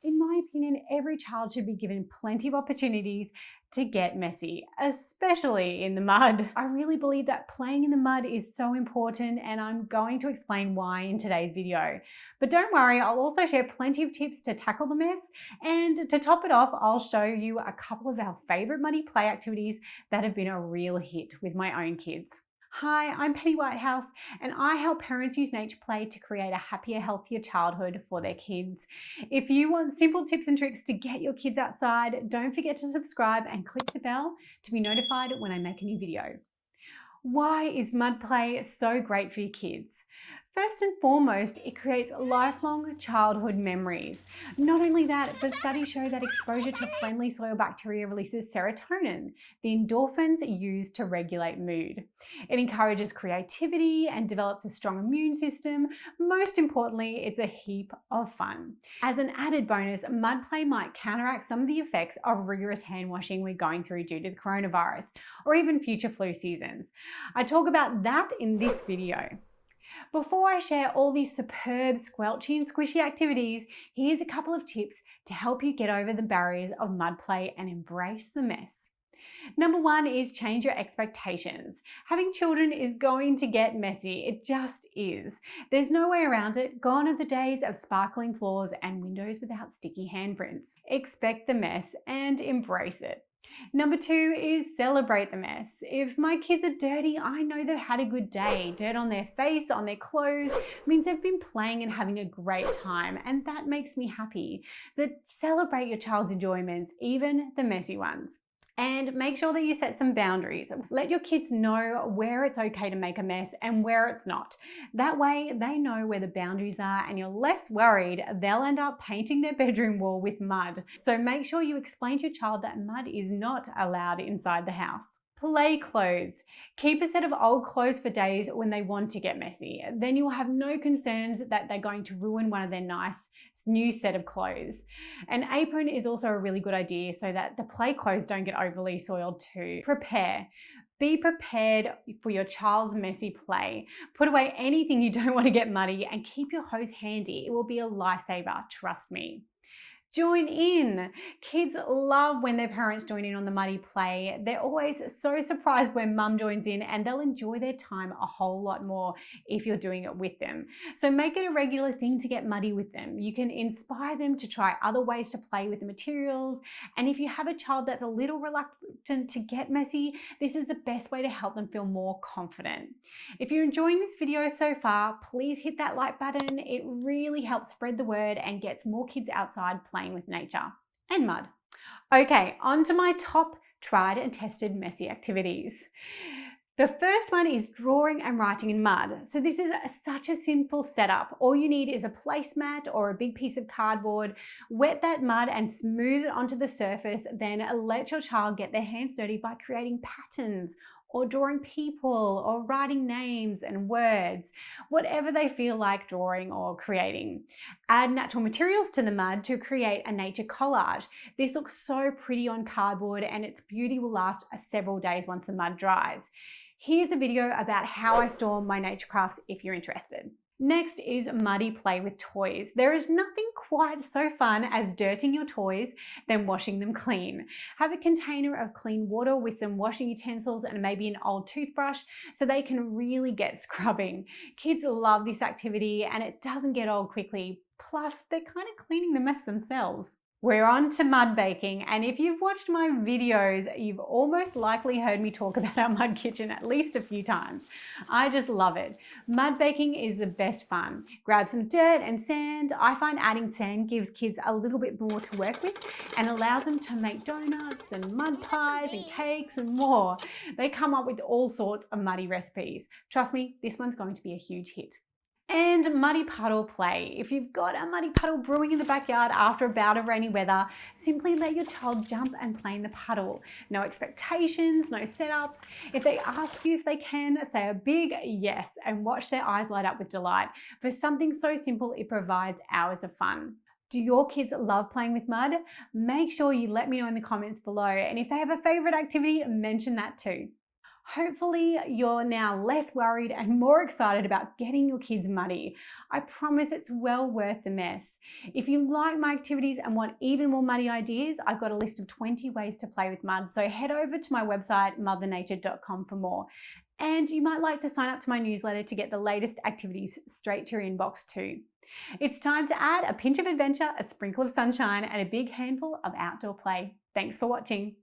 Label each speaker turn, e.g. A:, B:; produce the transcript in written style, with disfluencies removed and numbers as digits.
A: In my opinion, every child should be given plenty of opportunities to get messy, especially in the mud. I really believe that playing in the mud is so important, and I'm going to explain why in today's video. But don't worry, I'll also share plenty of tips to tackle the mess, and to top it off, I'll show you a couple of our favorite muddy play activities that have been a real hit with my own kids. Hi, I'm Penny Whitehouse, and I help parents use nature play to create a happier, healthier childhood for their kids. If you want simple tips and tricks to get your kids outside, don't forget to subscribe and click the bell to be notified when I make a new video. Why is mud play so great for your kids? First and foremost, it creates lifelong childhood memories. Not only that, but studies show that exposure to friendly soil bacteria releases serotonin, the endorphins used to regulate mood. It encourages creativity and develops a strong immune system. Most importantly, it's a heap of fun. As an added bonus, mud play might counteract some of the effects of rigorous hand washing we're going through due to the coronavirus, or even future flu seasons. I talk about that in this video. Before I share all these superb squelchy and squishy activities, here's a couple of tips to help you get over the barriers of mud play and embrace the mess. Number one is change your expectations. Having children is going to get messy. It just is. There's no way around it. Gone are the days of sparkling floors and windows without sticky handprints. Expect the mess and embrace it. Number two is celebrate the mess. If my kids are dirty, I know they've had a good day. Dirt on their face, on their clothes, means they've been playing and having a great time, and that makes me happy. So celebrate your child's enjoyments, even the messy ones. And make sure that you set some boundaries. Let your kids know where it's okay to make a mess and where it's not. That way they know where the boundaries are, and you're less worried they'll end up painting their bedroom wall with mud. So make sure you explain to your child that mud is not allowed inside the house. Play clothes. Keep a set of old clothes for days when they want to get messy. Then you'll have no concerns that they're going to ruin one of their nice new set of clothes. An apron is also a really good idea so that the play clothes don't get overly soiled too. Prepare. Be prepared for your child's messy play. Put away anything you don't want to get muddy and keep your hose handy. It will be a lifesaver, trust me. Join in. Kids love when their parents join in on the muddy play. They're always so surprised when mum joins in, and they'll enjoy their time a whole lot more if you're doing it with them. So make it a regular thing to get muddy with them. You can inspire them to try other ways to play with the materials. And if you have a child that's a little reluctant to get messy, this is the best way to help them feel more confident. If you're enjoying this video so far, please hit that like button. It really helps spread the word and gets more kids outside playing with nature and mud. Okay, on to my top tried and tested messy activities. The first one is drawing and writing in mud. So this is such a simple setup. All you need is a placemat or a big piece of cardboard. Wet that mud and smooth it onto the surface. Then let your child get their hands dirty by creating patterns, or drawing people, or writing names and words, whatever they feel like drawing or creating. Add natural materials to the mud to create a nature collage. This looks so pretty on cardboard, and its beauty will last several days once the mud dries. Here's a video about how I store my nature crafts if you're interested. Next is muddy play with toys. There is nothing quite so fun as dirtying your toys than washing them clean. Have a container of clean water with some washing utensils and maybe an old toothbrush so they can really get scrubbing. Kids love this activity and it doesn't get old quickly. Plus, they're kind of cleaning the mess themselves. We're on to mud baking, and if you've watched my videos, you've almost likely heard me talk about our mud kitchen at least a few times. I just love it. Mud baking is the best fun. Grab some dirt and sand. I find adding sand gives kids a little bit more to work with and allows them to make donuts and mud pies and cakes and more. They come up with all sorts of muddy recipes. Trust me, this one's going to be a huge hit. And muddy puddle play. If you've got a muddy puddle brewing in the backyard after a bout of rainy weather, simply let your child jump and play in the puddle. No expectations, no setups. If they ask you if they can, say a big yes and watch their eyes light up with delight. For something so simple, it provides hours of fun. Do your kids love playing with mud? Make sure you let me know in the comments below. And if they have a favorite activity, mention that too. Hopefully you're now less worried and more excited about getting your kids muddy. I promise it's well worth the mess. If you like my activities and want even more muddy ideas, I've got a list of 20 ways to play with mud, so head over to my website mothernature.com for more. And you might like to sign up to my newsletter to get the latest activities straight to your inbox too. It's time to add a pinch of adventure, a sprinkle of sunshine, and a big handful of outdoor play. Thanks for watching.